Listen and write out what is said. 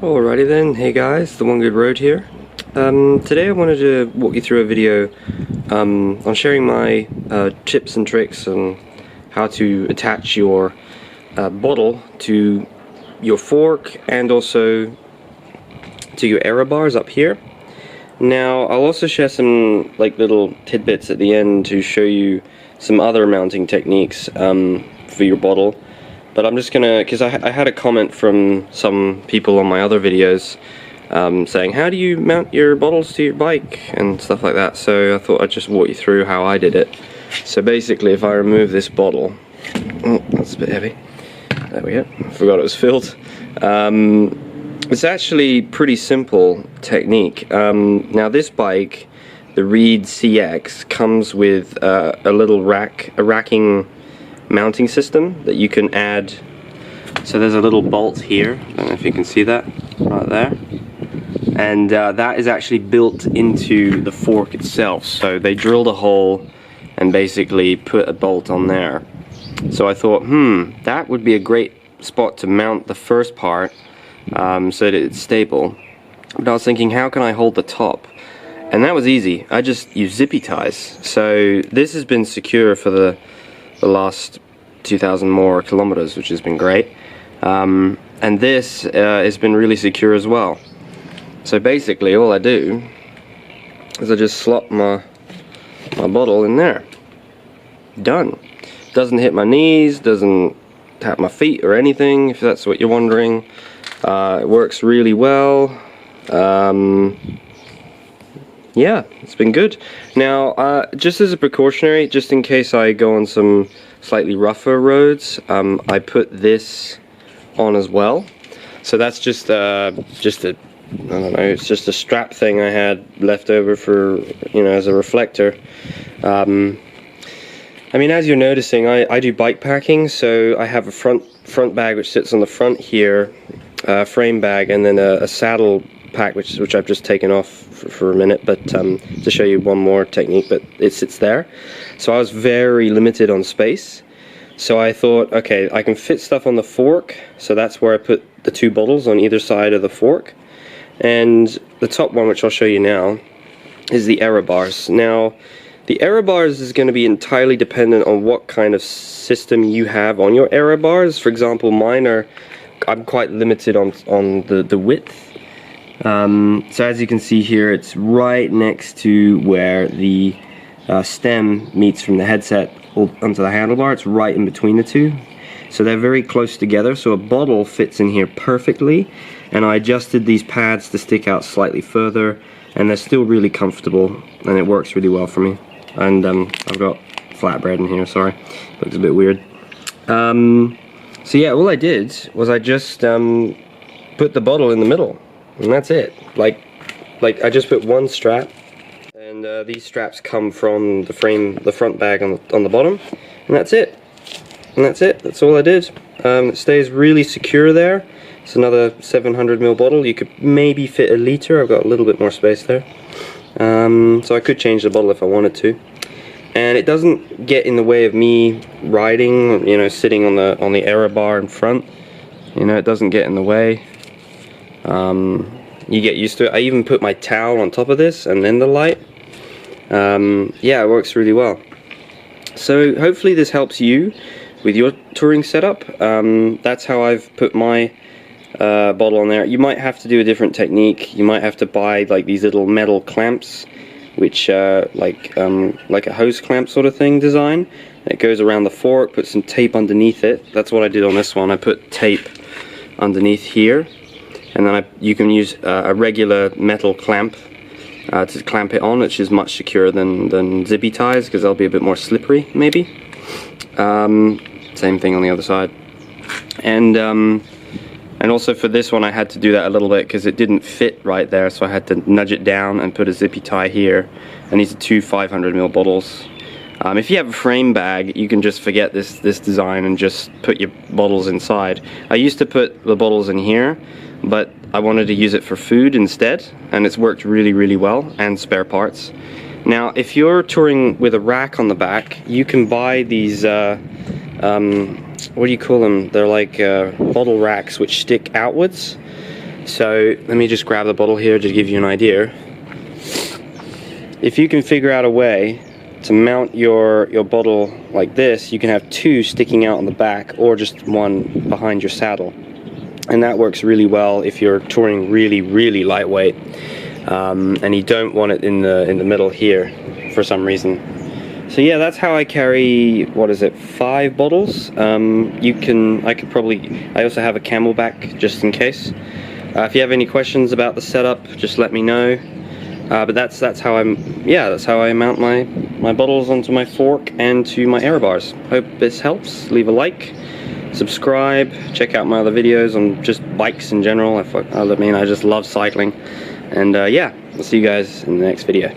Alrighty then, hey guys, the One Good Road here. Today I wanted to walk you through a video on sharing my tips and tricks on how to attach your bottle to your fork and also to your Areobars up here. Now I'll also share some little tidbits at the end to show you some other mounting techniques for your bottle. But I'm just gonna, because I had a comment from some people on my other videos saying, how do you mount your bottles to your bike and stuff like that, so I thought I'd just walk you through how I did it. So basically, if I remove this bottle, oh, that's a bit heavy, there we go, I forgot it was filled. It's actually pretty simple technique. Now this bike, the Reed CX, comes with a little racking mounting system that you can add. So there's a little bolt here, I don't know if you can see that right there, and that is actually built into the fork itself. So they drilled a hole and basically put a bolt on there. So I thought, that would be a great spot to mount the first part so that it's stable. But I was thinking, how can I hold the top? And that was easy. I just use zippy ties. So this has been secure for the last 2,000 more kilometers, which has been great, and this has been really secure as well. So basically all I do is I just slot my bottle in there. Done. Doesn't hit my knees, doesn't tap my feet or anything, if that's what you're wondering. It works really well. Yeah, it's been good. Now, just as a precautionary, just in case I go on some slightly rougher roads, I put this on as well. So that's just a, I don't know, it's just a strap thing I had left over for, as a reflector. I mean, as you're noticing, I do bike packing, so I have a front bag which sits on the front here, frame bag, and then a saddle pack which I've just taken off for a minute, but to show you one more technique, but it sits there. So I was very limited on space, so I thought, okay, I can fit stuff on the fork, so that's where I put the two bottles on either side of the fork. And the top one, which I'll show you now, is the Areobars. Now the Areobars is going to be entirely dependent on what kind of system you have on your Areobars. For example, mine are, I'm quite limited on the width. So as you can see here, it's right next to where the stem meets from the headset onto the handlebar. It's right in between the two. So they're very close together, so a bottle fits in here perfectly. And I adjusted these pads to stick out slightly further, and they're still really comfortable, and it works really well for me. And I've got flatbread in here, sorry, looks a bit weird. So yeah, all I did was I just put the bottle in the middle. And that's it. Like I just put one strap, and these straps come from the frame, the front bag on the bottom, and that's it. And that's it. That's all I did. It stays really secure there. It's another 700ml bottle. You could maybe fit a liter. I've got a little bit more space there, so I could change the bottle if I wanted to. And it doesn't get in the way of me riding, sitting on the Areobar in front. It doesn't get in the way. You get used to it. I even put my towel on top of this and then the light. Yeah, it works really well. So hopefully this helps you with your touring setup. That's how I've put my bottle on there. You might have to do a different technique. You might have to buy these little metal clamps, which like a hose clamp sort of thing design. It goes around the fork, put some tape underneath it. That's what I did on this one. I put tape underneath here. And then you can use a regular metal clamp to clamp it on, which is much secure than zippy ties, because they'll be a bit more slippery, maybe. Same thing on the other side. And also for this one, I had to do that a little bit because it didn't fit right there, so I had to nudge it down and put a zippy tie here. And these are two 500ml bottles. If you have a frame bag, you can just forget this design and just put your bottles inside. I used to put the bottles in here, but I wanted to use it for food instead, and it's worked really, really well, and spare parts. Now, if you're touring with a rack on the back, you can buy these, what do you call them? They're like bottle racks which stick outwards. So let me just grab the bottle here to give you an idea. If you can figure out a way to mount your bottle like this, you can have two sticking out on the back or just one behind your saddle. And that works really well if you're touring really lightweight, and you don't want it in the middle here for some reason. So yeah, that's how I carry, what is it, 5 bottles. I also have a Camelback just in case. If you have any questions about the setup, just let me know. But that's how I mount my bottles onto my fork and to my Areobars. Hope this helps. Leave a like, subscribe, check out my other videos on just bikes in general. I just love cycling. And yeah, I'll see you guys in the next video.